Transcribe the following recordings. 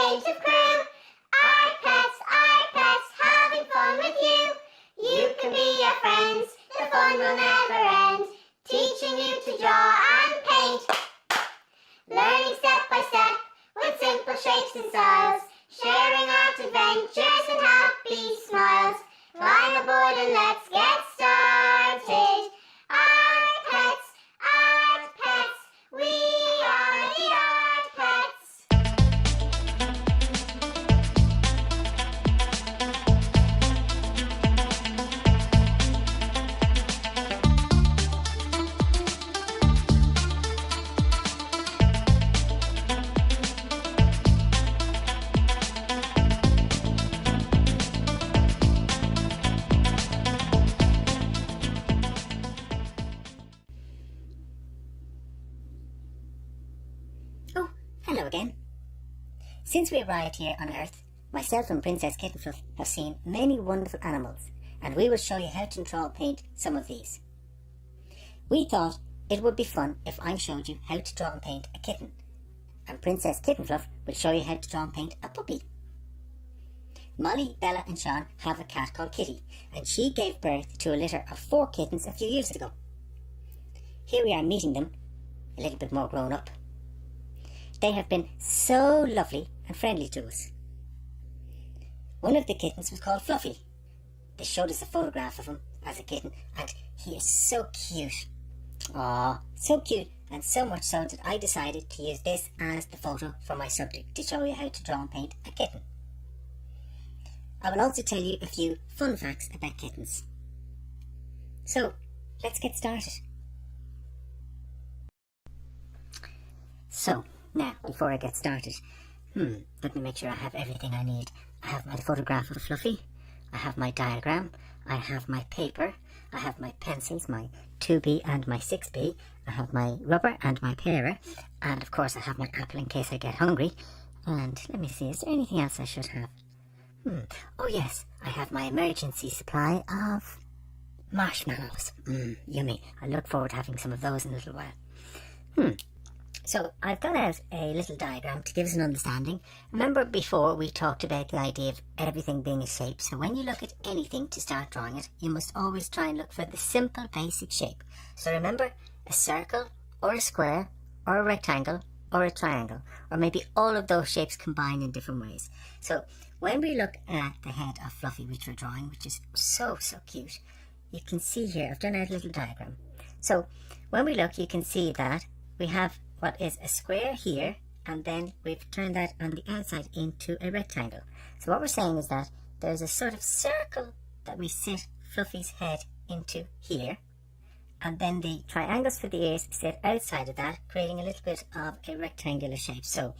paint of crew. iPets, having fun with you. You can be your friends, the fun will never end. Teaching you to draw and paint. Learning step by step with simple shapes and styles. Sharing out adventures and happy smiles. Climb aboard and let's get started. Art pets, we are the art pets. Oh, hello again. Since we arrived here on Earth, myself and Princess Kitten have seen many wonderful animals, and we will show you how to draw and paint some of these. We thought it would be fun if I showed you how to draw and paint a kitten, and Princess Kittenfluff will show you how to draw and paint a puppy. Molly, Bella and Sean have a cat called Kitty, and she gave birth to a litter of 4 kittens a few years ago. Here we are meeting them, a little bit more grown up. They have been so lovely and friendly to us. One of the kittens was called Fluffy. They showed us a photograph of him as a kitten, and he is so cute. Aww, so cute, and so much so that I decided to use this as the photo for my subject to show you how to draw and paint a kitten. I will also tell you a few fun facts about kittens. So, let's get started. So, now, before I get started, let me make sure I have everything I need. I have my photograph of Fluffy, I have my diagram, I have my paper, I have my pencils, my 2B and my 6B, I have my rubber and my parer, and of course I have my apple in case I get hungry. And let me see, is there anything else I should have? Oh yes, I have my emergency supply of marshmallows. Yummy. I look forward to having some of those in a little while. So I've got out a little diagram to give us an understanding. Remember before we talked about the idea of everything being a shape. So when you look at anything to start drawing it, you must always try and look for the simple basic shape. So remember, a circle or a square or a rectangle or a triangle, or maybe all of those shapes combined in different ways. So when we look at the head of Fluffy, which we're drawing, which is so cute, you can see here, I've done out a little diagram. So when we look, you can see that we have what is a square here, and then we've turned that on the outside into a rectangle. So what we're saying is that there's a sort of circle that we sit Fluffy's head into here, and then the triangles for the ears sit outside of that, creating a little bit of a rectangular shape. So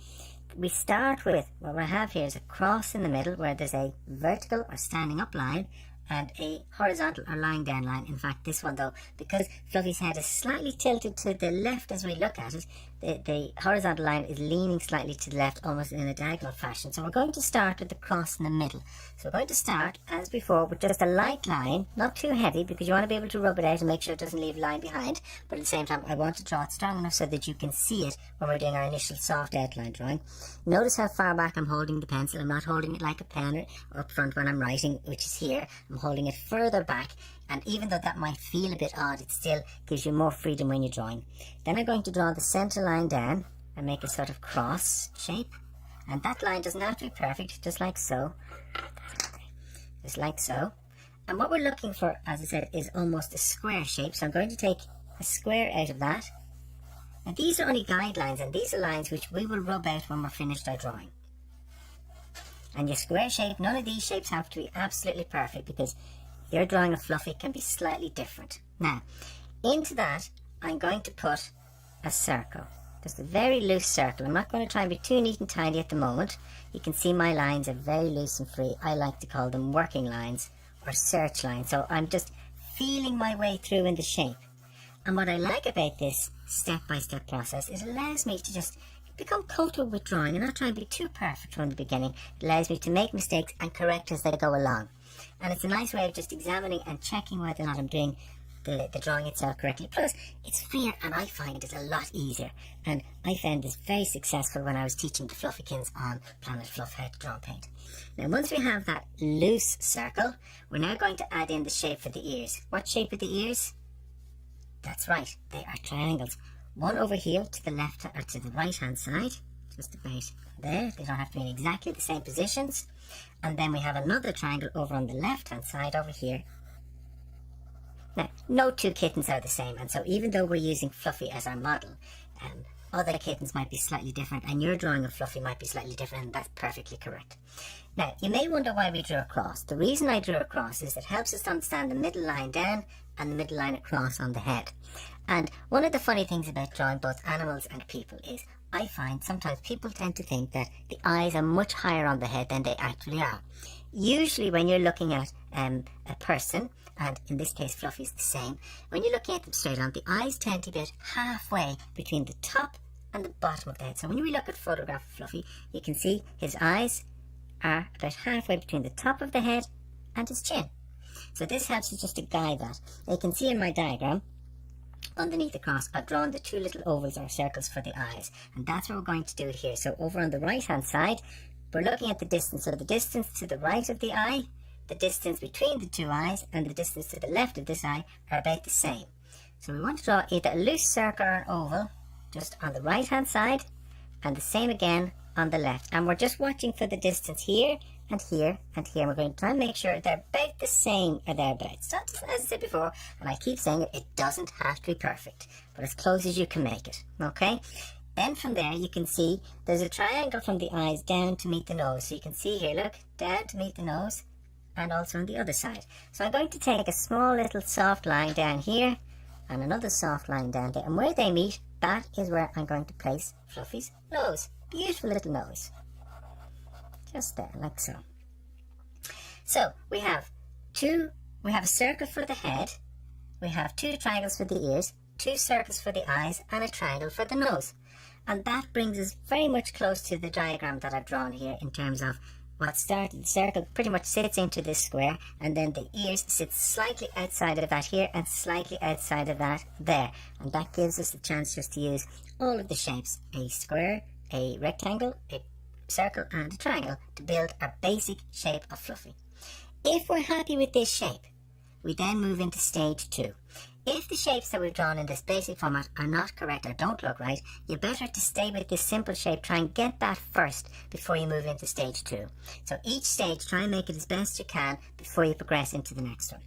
we start with what we have here is a cross in the middle where there's a vertical or standing up line and a horizontal or lying down line. In fact, this one though, because Fluffy's head is slightly tilted to the left as we look at it, the horizontal line is leaning slightly to the left, almost in a diagonal fashion. So we're going to start with the cross in the middle. So we're going to start, as before, with just a light line, not too heavy, because you want to be able to rub it out and make sure it doesn't leave a line behind. But at the same time, I want to draw it strong enough so that you can see it when we're doing our initial soft outline drawing. Notice how far back I'm holding the pencil. I'm not holding it like a pen or up front when I'm writing, which is here. I'm holding it further back, and even though that might feel a bit odd, it still gives you more freedom when you're drawing. Then I'm going to draw the center line down and make a sort of cross shape, and that line doesn't have to be perfect, just like so, just like so. And what we're looking for, as I said, is almost a square shape. So I'm going to take a square out of that, and these are only guidelines, and these are lines which we will rub out when we're finished our drawing. And your square shape, none of these shapes have to be absolutely perfect, because your drawing of Fluffy can be slightly different. Now, into that, I'm going to put a circle. Just a very loose circle. I'm not going to try and be too neat and tidy at the moment. You can see my lines are very loose and free. I like to call them working lines or search lines. So I'm just feeling my way through in the shape. And what I like about this step-by-step process is it allows me to just become comfortable with drawing and not try and be too perfect from the beginning. It allows me to make mistakes and correct as they go along. And it's a nice way of just examining and checking whether or not I'm doing the drawing itself correctly. Plus, it's fair, and I find it a lot easier. And I found this very successful when I was teaching the Fluffykins on Planet Fluff how to draw and paint. Now, once we have that loose circle, we're now going to add in the shape for the ears. What shape are the ears? That's right, they are triangles. One over here to the left or to the right hand side, just about there. They don't have to be in exactly the same positions. And then we have another triangle over on the left hand side over here. Now, no two kittens are the same, and so even though we're using Fluffy as our model, other kittens might be slightly different, and your drawing of Fluffy might be slightly different, and that's perfectly correct. Now, you may wonder why we drew a cross. The reason I drew a cross is it helps us to understand the middle line down and the middle line across on the head. And one of the funny things about drawing both animals and people is I find sometimes people tend to think that the eyes are much higher on the head than they actually are. Usually when you're looking at a person, and in this case Fluffy's the same, when you're looking at them straight on, the eyes tend to get halfway between the top and the bottom of the head. So when we look at a photograph of Fluffy, you can see his eyes are about halfway between the top of the head and his chin. So this helps us just to guide that. Now you can see in my diagram, underneath the cross, I've drawn the two little ovals or circles for the eyes, and that's what we're going to do here. So over on the right hand side, we're looking at the distance. So the distance to the right of the eye, the distance between the two eyes, and the distance to the left of this eye are about the same. So we want to draw either a loose circle or an oval just on the right hand side, and the same again on the left. And we're just watching for the distance here and here and here. We're going to try and make sure they're about the same or thereabouts. So as I said before, and I keep saying it, it doesn't have to be perfect, but as close as you can make it, okay? Then from there you can see there's a triangle from the eyes down to meet the nose. So you can see here, look, down to meet the nose, and also on the other side. So I'm going to take a small little soft line down here and another soft line down there, and where they meet, that is where I'm going to place Fluffy's nose. Beautiful little nose. Just there, like so. So we have a circle for the head, we have two triangles for the ears, two circles for the eyes, and a triangle for the nose. And that brings us very much close to the diagram that I've drawn here in terms of what started. The circle pretty much sits into this square, and then the ears sit slightly outside of that here and slightly outside of that there. And that gives us the chance just to use all of the shapes, a square, a rectangle, a circle, and a triangle to build our basic shape of Fluffy. If we're happy with this shape, we then move into stage 2. If the shapes that we've drawn in this basic format are not correct or don't look right, you're better to stay with this simple shape. Try and get that first before you move into stage 2. So each stage, try and make it as best you can before you progress into the next one.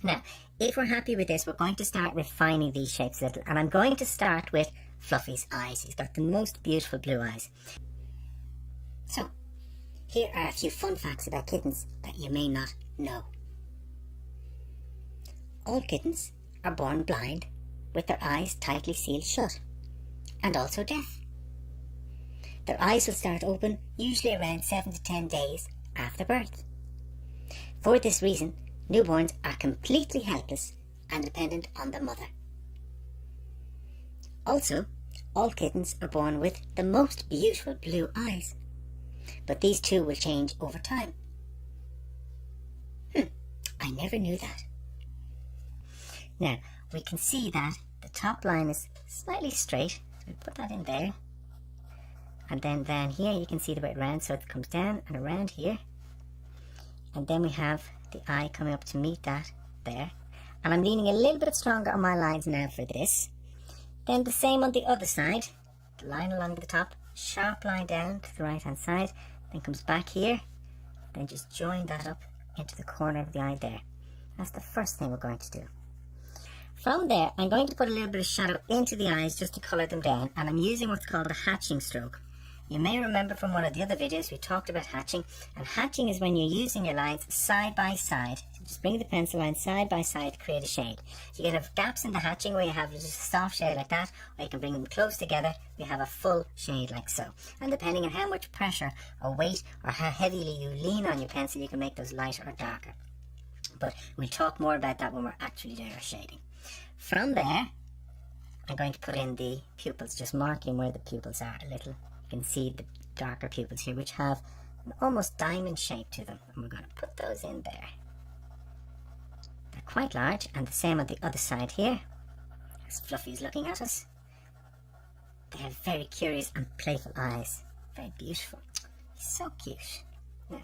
Now, if we're happy with this, we're going to start refining these shapes a little. And I'm going to start with Fluffy's eyes. He's got the most beautiful blue eyes. So, here are a few fun facts about kittens that you may not know. All kittens are born blind with their eyes tightly sealed shut, and also deaf. Their eyes will start open usually around 7 to 10 days after birth. For this reason, newborns are completely helpless and dependent on their mother. Also, all kittens are born with the most beautiful blue eyes, but these too will change over time. I never knew that. Now, we can see that the top line is slightly straight, so we put that in there. And then down here you can see the way it rounds, so it comes down and around here. And then we have the eye coming up to meet that there. And I'm leaning a little bit stronger on my lines now for this. Then the same on the other side. The line along the top, sharp line down to the right hand side, then comes back here. Then just join that up into the corner of the eye there. That's the first thing we're going to do. From there, I'm going to put a little bit of shadow into the eyes just to colour them down, and I'm using what's called a hatching stroke. You may remember from one of the other videos we talked about hatching, and hatching is when you're using your lines side by side. So just bring the pencil line side by side to create a shade. So you can have gaps in the hatching where you have just a soft shade like that, or you can bring them close together, we have a full shade like so. And depending on how much pressure or weight or how heavily you lean on your pencil, you can make those lighter or darker. But we'll talk more about that when we're actually doing our shading. From there, I'm going to put in the pupils, just marking where the pupils are a little. You can see the darker pupils here, which have an almost diamond shape to them. And we're going to put those in there. They're quite large, and the same on the other side here. As Fluffy is looking at us. They have very curious and playful eyes. Very beautiful. He's so cute. Yeah.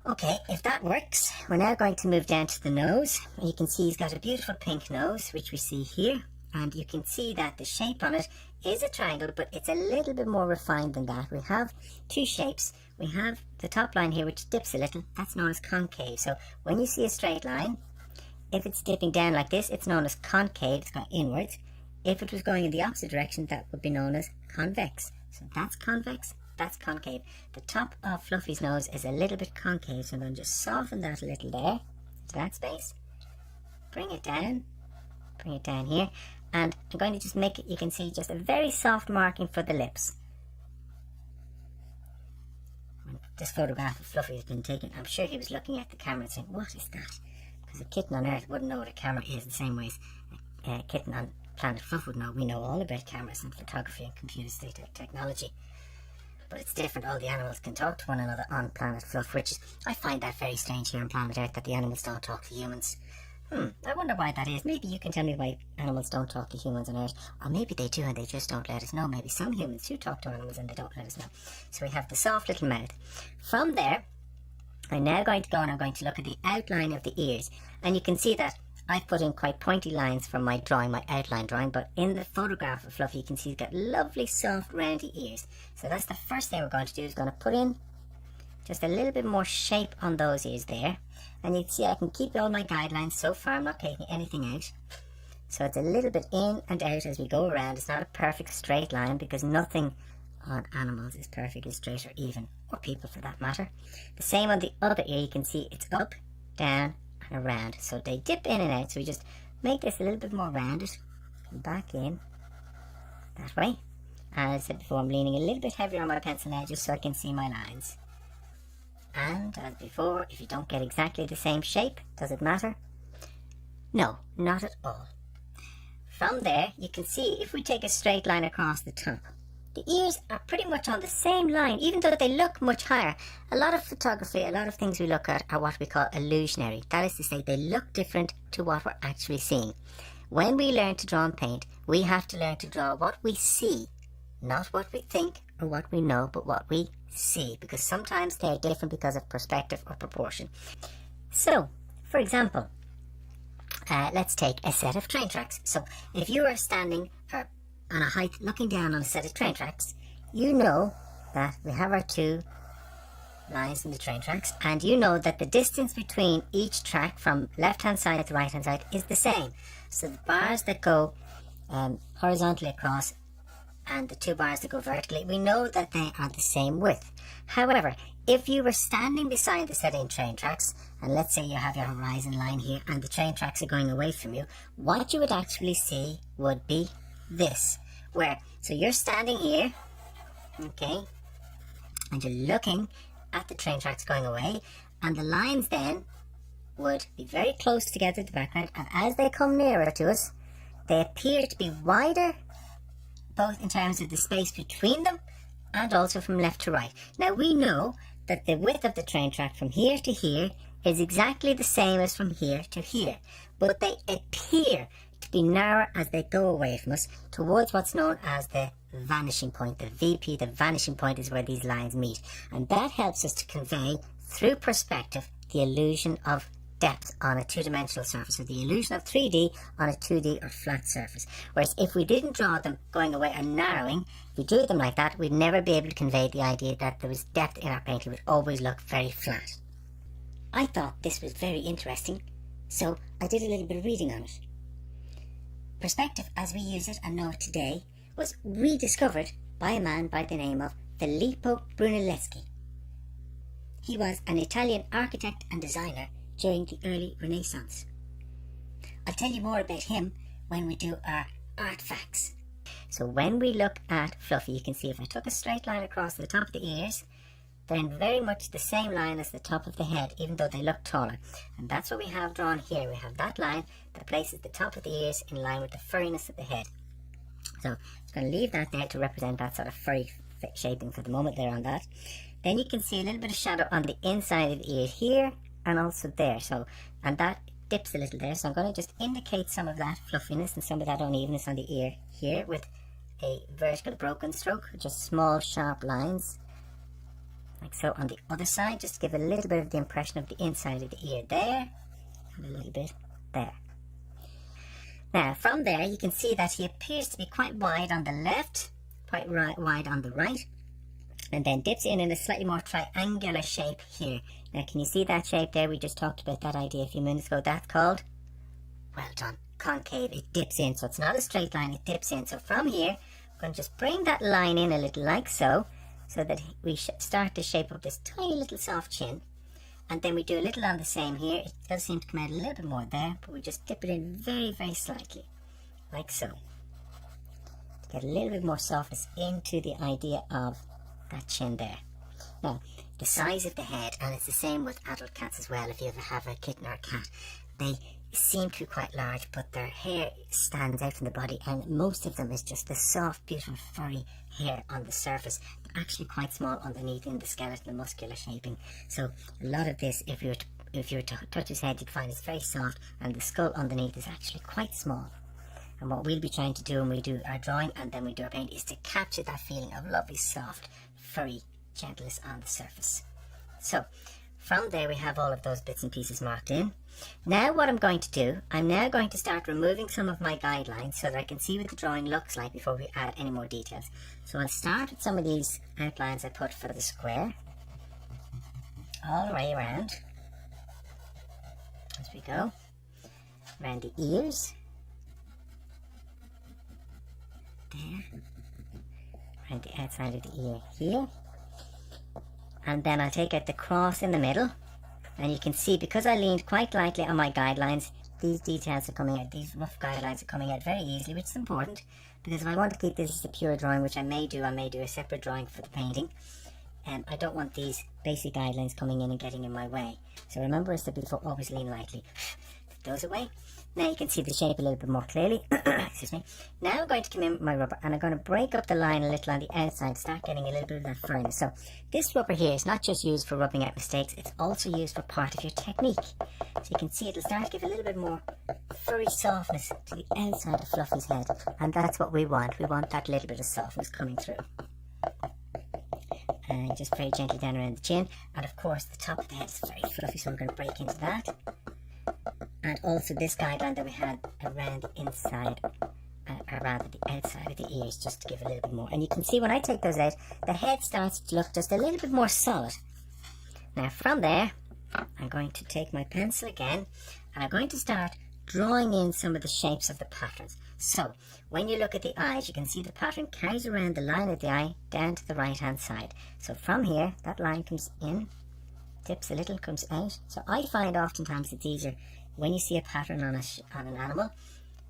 Okay, if that works, we're now going to move down to the nose. You can see he's got a beautiful pink nose, which we see here. And you can see that the shape on it is a triangle, but it's a little bit more refined than that. We have two shapes. We have the top line here, which dips a little. That's known as concave. So when you see a straight line, if it's dipping down like this, it's known as concave. It's going inwards. If it was going in the opposite direction, that would be known as convex. So that's convex, that's concave. The top of Fluffy's nose is a little bit concave, so I'm going to just soften that a little there, to that space. Bring it down here. And I'm going to just make it, you can see, just a very soft marking for the lips. When this photograph of Fluffy has been taken, I'm sure he was looking at the camera and saying, what is that? Because a kitten on Earth wouldn't know what a camera is the same way as a kitten on Planet Fluff would know. We know all about cameras and photography and computer technology. But it's different. All the animals can talk to one another on Planet Fluff, which is, I find that very strange here on Planet Earth, that the animals don't talk to humans. I wonder why that is. Maybe you can tell me why animals don't talk to humans on Earth. Or maybe they do and they just don't let us know. Maybe some humans do talk to animals and they don't let us know. So we have the soft little mouth. From there, I'm now going to go and I'm going to look at the outline of the ears. And you can see that I've put in quite pointy lines from my drawing, my outline drawing. But in the photograph of Fluffy, you can see he's got lovely, soft, roundy ears. So that's the first thing we're going to do, is going to put in just a little bit more shape on those ears there. And you can see I can keep all my guidelines. So far I'm not taking anything out. So it's a little bit in and out as we go around. It's not a perfect straight line, because nothing on animals is perfectly straight, or even, or people for that matter. The same on the other ear. You can see it's up, down and around. So they dip in and out. So we just make this a little bit more rounded. Back in that way. And as I said before, I'm leaning a little bit heavier on my pencil now, just so I can see my lines. And as before, if you don't get exactly the same shape, does it matter? No, not at all. From there, you can see if we take a straight line across the top, the ears are pretty much on the same line, even though they look much higher. A lot of photography, a lot of things we look at are what we call illusionary. That is to say, they look different to what we're actually seeing. When we learn to draw and paint, we have to learn to draw what we see, not what we think or what we know, but what we see, because sometimes they're different because of perspective or proportion. So, for example, let's take a set of train tracks. So, if you are standing on a height looking down on a set of train tracks, you know that we have our two lines in the train tracks, and you know that the distance between each track from left hand side to right hand side is the same. So the bars that go horizontally across and the two bars that go vertically, we know that they are the same width. However, if you were standing beside the set in train tracks, and let's say you have your horizon line here and the train tracks are going away from you, what you would actually see would be this. So you're standing here, okay, and you're looking at the train tracks going away, and the lines then would be very close together in the background, and as they come nearer to us, they appear to be wider, both in terms of the space between them and also from left to right. Now we know that the width of the train track from here to here is exactly the same as from here to here, but they appear to be narrower as they go away from us towards what's known as the vanishing point, the VP. The vanishing point is where these lines meet, and that helps us to convey through perspective the illusion of depth on a two-dimensional surface, or the illusion of 3D on a 2D or flat surface. Whereas if we didn't draw them going away and narrowing, if we drew them like that, we'd never be able to convey the idea that there was depth in our painting. It would always look very flat. I thought this was very interesting, so I did a little bit of reading on it. Perspective, as we use it and know it today, was rediscovered by a man by the name of Filippo Brunelleschi. He was an Italian architect and designer during the early Renaissance. I'll tell you more about him when we do our art facts. So when we look at Fluffy, you can see if I took a straight line across the top of the ears, they're in very much the same line as the top of the head, even though they look taller. And that's what we have drawn here. We have that line that places the top of the ears in line with the furriness of the head. So I'm going to leave that there to represent that sort of furry shaping for the moment there on that. Then you can see a little bit of shadow on the inside of the ear here and also there. So, and that dips a little there. So I'm going to just indicate some of that fluffiness and some of that unevenness on the ear here with a vertical broken stroke, just small sharp lines, like so on the other side, just to give a little bit of the impression of the inside of the ear there, and a little bit there. Now from there you can see that he appears to be quite wide on the left, quite wide on the right, and then dips in a slightly more triangular shape here. Now can you see that shape there? We just talked about that idea a few minutes ago. That's called, well done, concave. It dips in, so it's not a straight line, it dips in. So from here I'm going to just bring that line in a little like so, so that we start to shape up this tiny little soft chin. And then we do a little on the same here. It does seem to come out a little bit more there, but we just dip it in very, very slightly, like so, to get a little bit more softness into the idea of that chin there. Now, the size of the head, and it's the same with adult cats as well, if you ever have a kitten or a cat, they seem to be quite large, but their hair stands out from the body, and most of them is just the soft, beautiful, furry hair on the surface, but actually quite small underneath in the skeletal muscular shaping. So a lot of this, if you were to touch his head, you'd find it's very soft, and the skull underneath is actually quite small. And what we'll be trying to do when we do our drawing and then we do our paint is to capture that feeling of lovely, soft, furry gentleness on the surface. So from there we have all of those bits and pieces marked in. Now what I'm going to do, I'm now going to start removing some of my guidelines so that I can see what the drawing looks like before we add any more details. So I'll start with some of these outlines I put for the square, all the way around, as we go, around the ears, there, around the outside of the ear here, and then I'll take out the cross in the middle. And you can see, because I leaned quite lightly on my guidelines, these details are coming out, these rough guidelines are coming out very easily, which is important, because if I want to keep this as a pure drawing, which I may do a separate drawing for the painting, I don't want these basic guidelines coming in and getting in my way. So remember, I said before, always lean lightly. Put those away. Now you can see the shape a little bit more clearly. Excuse me. Now I'm going to come in with my rubber and I'm going to break up the line a little on the outside, start getting a little bit of that furriness. So this rubber here is not just used for rubbing out mistakes, it's also used for part of your technique. So you can see it'll start to give a little bit more furry softness to the outside of Fluffy's head, and that's what we want. We want that little bit of softness coming through. And just very gently down around the chin, and of course the top of the head is very fluffy, so we're going to break into that. And also this guideline that we had around the inside, or rather the outside of the ears, just to give a little bit more. And you can see when I take those out, the head starts to look just a little bit more solid. Now from there, I'm going to take my pencil again, and I'm going to start drawing in some of the shapes of the patterns. So when you look at the eyes, you can see the pattern carries around the line of the eye down to the right hand side. So from here, that line comes in, dips a little, comes out. So I find oftentimes it's easier when you see a pattern on an animal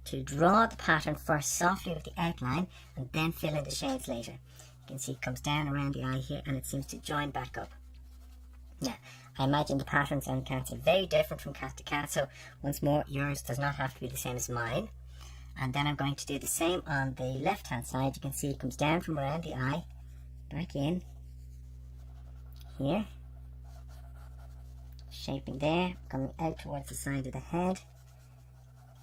to draw the pattern first softly with the outline and then fill in the shades later. You can see it comes down around the eye here and it seems to join back up. Now, I imagine the patterns on cats are very different from cat to cat, so once more, yours does not have to be the same as mine. And then I'm going to do the same on the left hand side. You can see it comes down from around the eye, back in, here, shaping there, coming out towards the side of the head,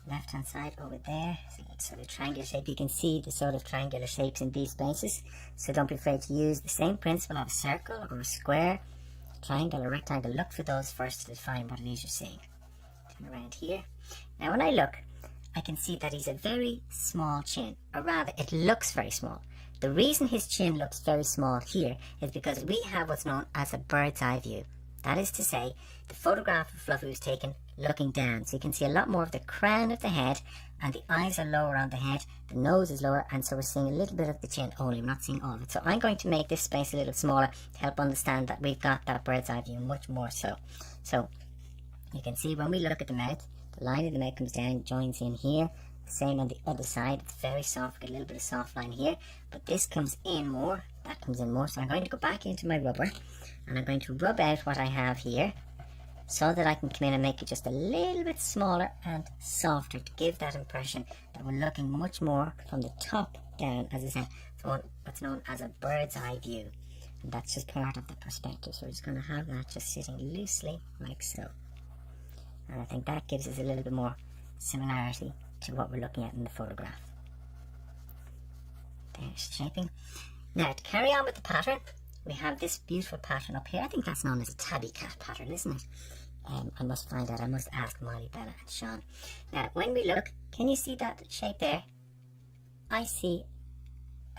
left hand side over there, so it's sort of triangular shape. You can see the sort of triangular shapes in these spaces, so don't be afraid to use the same principle of a circle or a square, triangle or rectangle. Look for those first to define what it is you're seeing. Turn around here. Now when I look, I can see that he's a very small chin, or rather it looks very small. The reason his chin looks very small here is because we have what's known as a bird's eye view. That is to say, the photograph of Fluffy was taken looking down, so you can see a lot more of the crown of the head, and the eyes are lower on the head, the nose is lower, and so we're seeing a little bit of the chin only, we're not seeing all of it. So I'm going to make this space a little smaller to help understand that we've got that bird's eye view much more so. So you can see when we look at the mouth, the line of the mouth comes down, joins in here. The same on the other side, it's very soft, got a little bit of soft line here, but this comes in more, that comes in more. So I'm going to go back into my rubber and I'm going to rub out what I have here so that I can come in and make it just a little bit smaller and softer to give that impression that we're looking much more from the top down, as I said, what's known as a bird's eye view. And that's just part of the perspective. So we're just going to have that just sitting loosely like so. And I think that gives us a little bit more similarity to what we're looking at in the photograph. There's shaping. Now to carry on with the pattern, we have this beautiful pattern up here. I think that's known as a tabby cat pattern, isn't it? I must find out. I must ask Molly, Bella and Sean. Now when we look, can you see that shape there? I see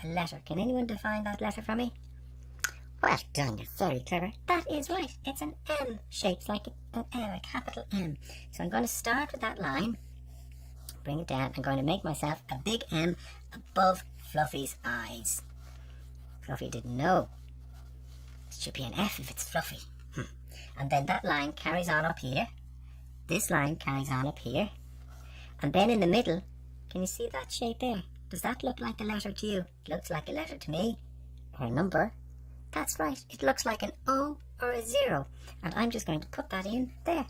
a letter. Can anyone define that letter for me? Well done, you're very clever. That is right. It's an M shaped like an M, a capital M. So I'm going to start with that line, bring it down. I'm going to make myself a big M above Fluffy's eyes. Fluffy didn't know. It should be an F if it's Fluffy. And then that line carries on up here. This line carries on up here. And then in the middle, can you see that shape there? Does that look like a letter to you? It looks like a letter to me. Or a number. That's right. It looks like an O or a 0. And I'm just going to put that in there.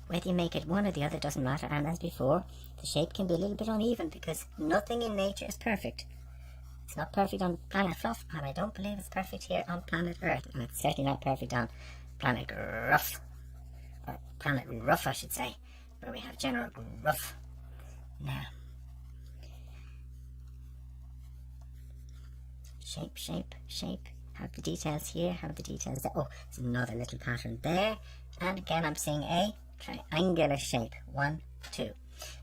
Whether you make it one or the other doesn't matter. And as before, the shape can be a little bit uneven because nothing in nature is perfect. It's not perfect on planet Fluff, and I don't believe it's perfect here on planet Earth. And it's certainly not perfect on planet Gruff. Or planet Rough, I should say. Where we have General Gruff. Now. Shape, shape, shape. Have the details here, have the details there. Oh, there's another little pattern there. And again, I'm seeing a triangular shape. 1, 2.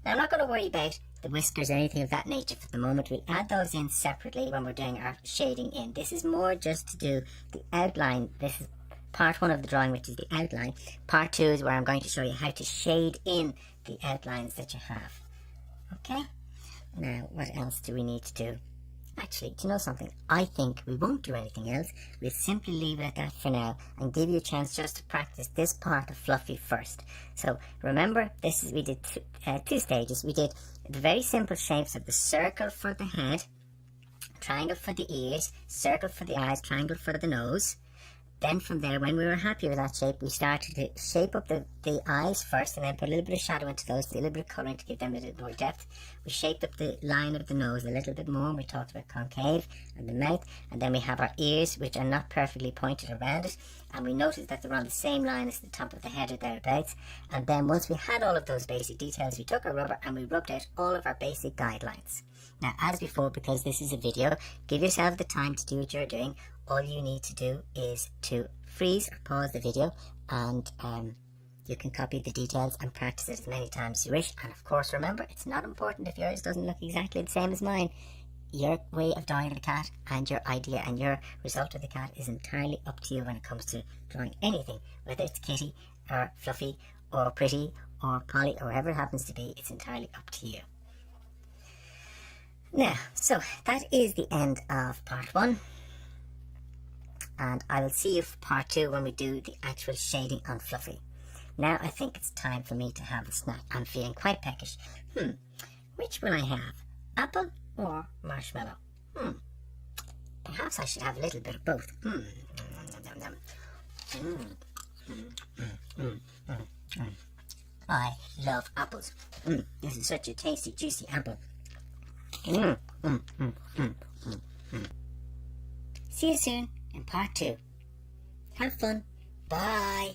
Now, I'm not going to worry about the whiskers or anything of that nature for the moment. We'll add those in separately when we're doing our shading in. This is more just to do the outline. This is part 1 of the drawing, which is the outline. Part 2 is where I'm going to show you how to shade in the outlines that you have. Okay? Now, what else do we need to do? Actually, do you know something? I think we won't do anything else. We'll simply leave it at that for now and give you a chance just to practice this part of Fluffy first. So remember, we did 2 stages. We did the very simple shapes of the circle for the head, triangle for the ears, circle for the eyes, triangle for the nose. Then from there, when we were happy with that shape, we started to shape up the eyes first and then put a little bit of shadow into those, a little bit of colouring to give them a little more depth. We shaped up the line of the nose a little bit more. We talked about concave and the mouth. And then we have our ears, which are not perfectly pointed around it. And we noticed that they're on the same line as the top of the head or thereabouts. And then once we had all of those basic details, we took our rubber and we rubbed out all of our basic guidelines. Now, as before, because this is a video, give yourself the time to do what you're doing. All you need to do is to freeze or pause the video, and you can copy the details and practice it as many times as you wish. And of course, remember, it's not important if yours doesn't look exactly the same as mine. Your way of drawing the cat and your idea and your result of the cat is entirely up to you when it comes to drawing anything, whether it's Kitty or Fluffy or Pretty or Polly or whatever it happens to be. It's entirely up to you. Now, so that is the end of part 1. And I will see you for part 2 when we do the actual shading on Fluffy. Now I think it's time for me to have a snack. I'm feeling quite peckish. Which will I have? Apple or marshmallow? Perhaps I should have a little bit of both. I love apples. This is such a tasty, juicy apple. See you soon in part 2. Have fun. Bye.